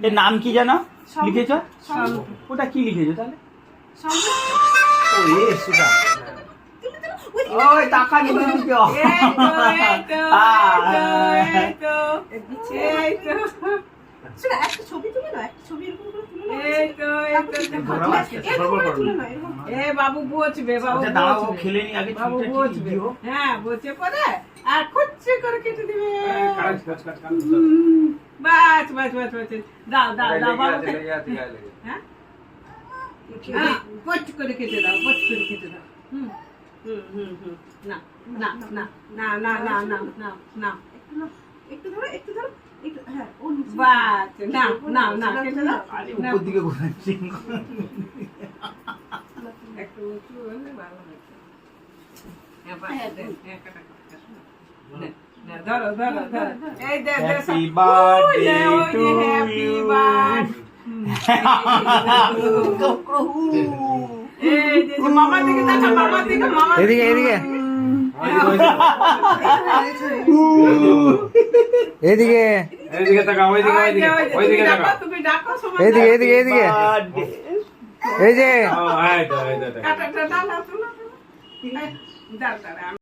এর নাম কি জানো লিখেছ? ওটা কি লিখেছো তাহলে? ওই সেটা ওই টাকা নিতে দিতে ছবি তুলে না, ছবি এরকম করে তুলে বাবু বুঝবে, বাবু খেলে নি আগে বাবু বুঝবে। হ্যাঁ বুঝে পরে আর খুচে করে কেটে দিবে। বাস বাস বাস বাস দাও দাও দাও বাবু। হ্যাঁ পচ করে কেটে দাও, পচ করে কেটে দাও। না না না না না না না না না একটু ধরো, একটু ধরো, একটু। হ্যাঁ ও বাস না না না কেটে দাও। উপর দিকে ঘোরাচ্ছি একটু উঁচু হলে ভালো হতো। হ্যাঁ বাস দেন, হ্যাঁ কাটা কাটা না ধরো ধরো ধরো। এই দে দে happy birthday to happy you birthday. এই যে মামা দিকে তাকা, মামা দিকে, মামা এদিকে এদিকে এদিকে এদিকে তাকাও, ওইদিকে ওইদিকে ওইদিকে তাকাও। তুমি ডাকো সময় এদিকে এদিকে এদিকে এই যে ও এই তো কাটাটা দাও না তুমি। দাও দাও।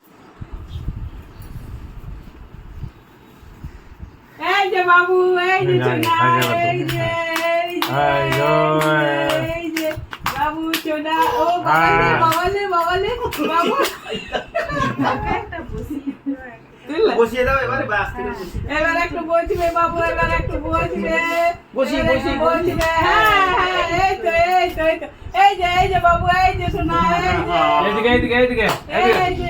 এই যে বাবু, এই যে সোনা, এই যে এই যে বাবু সোনা। ও বাবালে বাবালে বাবালে বাবু বসিয়ে দাও এবারে বাস থেকে এবার একটু বসবে বাবু, এবার একটু বসবে, বসি বসি বসবে। হ্যাঁ হ্যাঁ এই তো এই তো এই তো এই যে বাবু, এই যে সোনা, এদিকে এদিকে এদিকে এই যে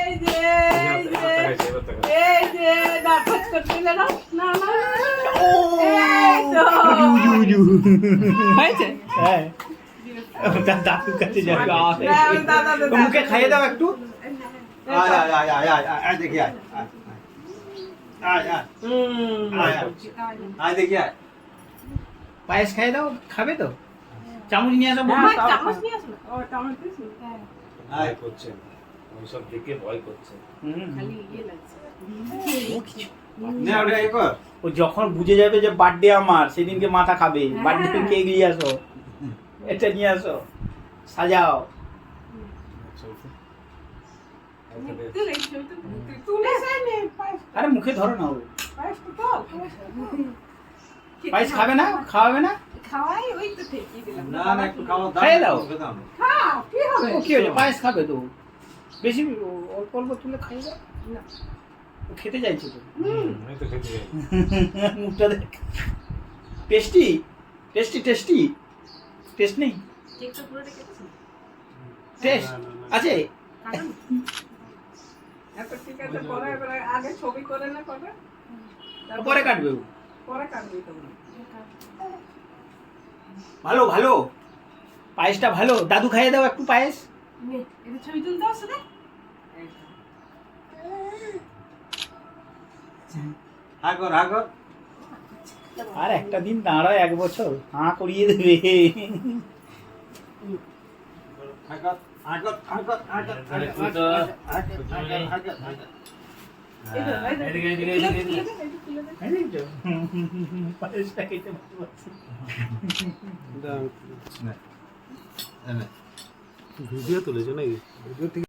এই যে এই যে না খচ করতে না না না। এই তো হয়েছে। হ্যাঁ দাদুর কাছে যাবে মুখে খাইয়ে দাও একটু আয় আয় আয় আয় আয় আয় দেখি আয় আয় আয় আয় দেখি আয় পায়েস খাইয়ে দাও, খাবে তো? চামচ নিয়ে আসো বৌমা। চামচ নিয়ে আসো। ও চামচ দিছি। হ্যাঁ আয় করছে ওইসব দেখে ভয় করছে। খালি ইয়ে লাগছে। নে ওটা এ কর। ও যখন বুঝে যাবে যে বার্থডে আমার, সেদিনকে মাথা খাবে। বার্থডে কেক নিয়ে আসো, এটা নিয়ে আসো, সাজাও। তুলে সাইনে পায়েস, আরে মুখে ধরো না, ও পায়েস তো দাও। পায়েস খাবে না, খাওয়াবে না? খাওয়াই ওই তো ঠিকই দিলাম। না না একটু খাওয়া দাও, খাইয়ে দাও। খাও কি হবে? ও কি হয়েছে, পায়েস খাবে তো। বেশি অল্প অল্প তুলে খাইয়ে দাও। না। ও খেতে চাইছে তো। এই তো খেতে যাই। মুখটা দেখ, টেস্টি টেস্টি টেস্টি। টেস্ট নেই, কেকটা পুরো রেখেছি। টেস্ট আছে। কারণ আচ্ছা ঠিক আছে, পরে এবার আগে ছবি করে না কবে? পরে কাটবে ও। পরে কাটবি তোমরা। ভালো ভালো, পায়েসটা ভালো। দাদু খাইয়ে দাও একটু পায়েস। নে এটা ছবি তুলতে আসো না। আগর আগর আর একটা দিন দাঁড়ায়, 1 বছর হাঁ করিয়ে দেবে। আগর আগর আগর আগর এদিকে এদিকে এদিকে এদিকে। পায়েসটা খেতে ভালোবাসি। ভিডিও তুলেছো নাকি? ভিডিও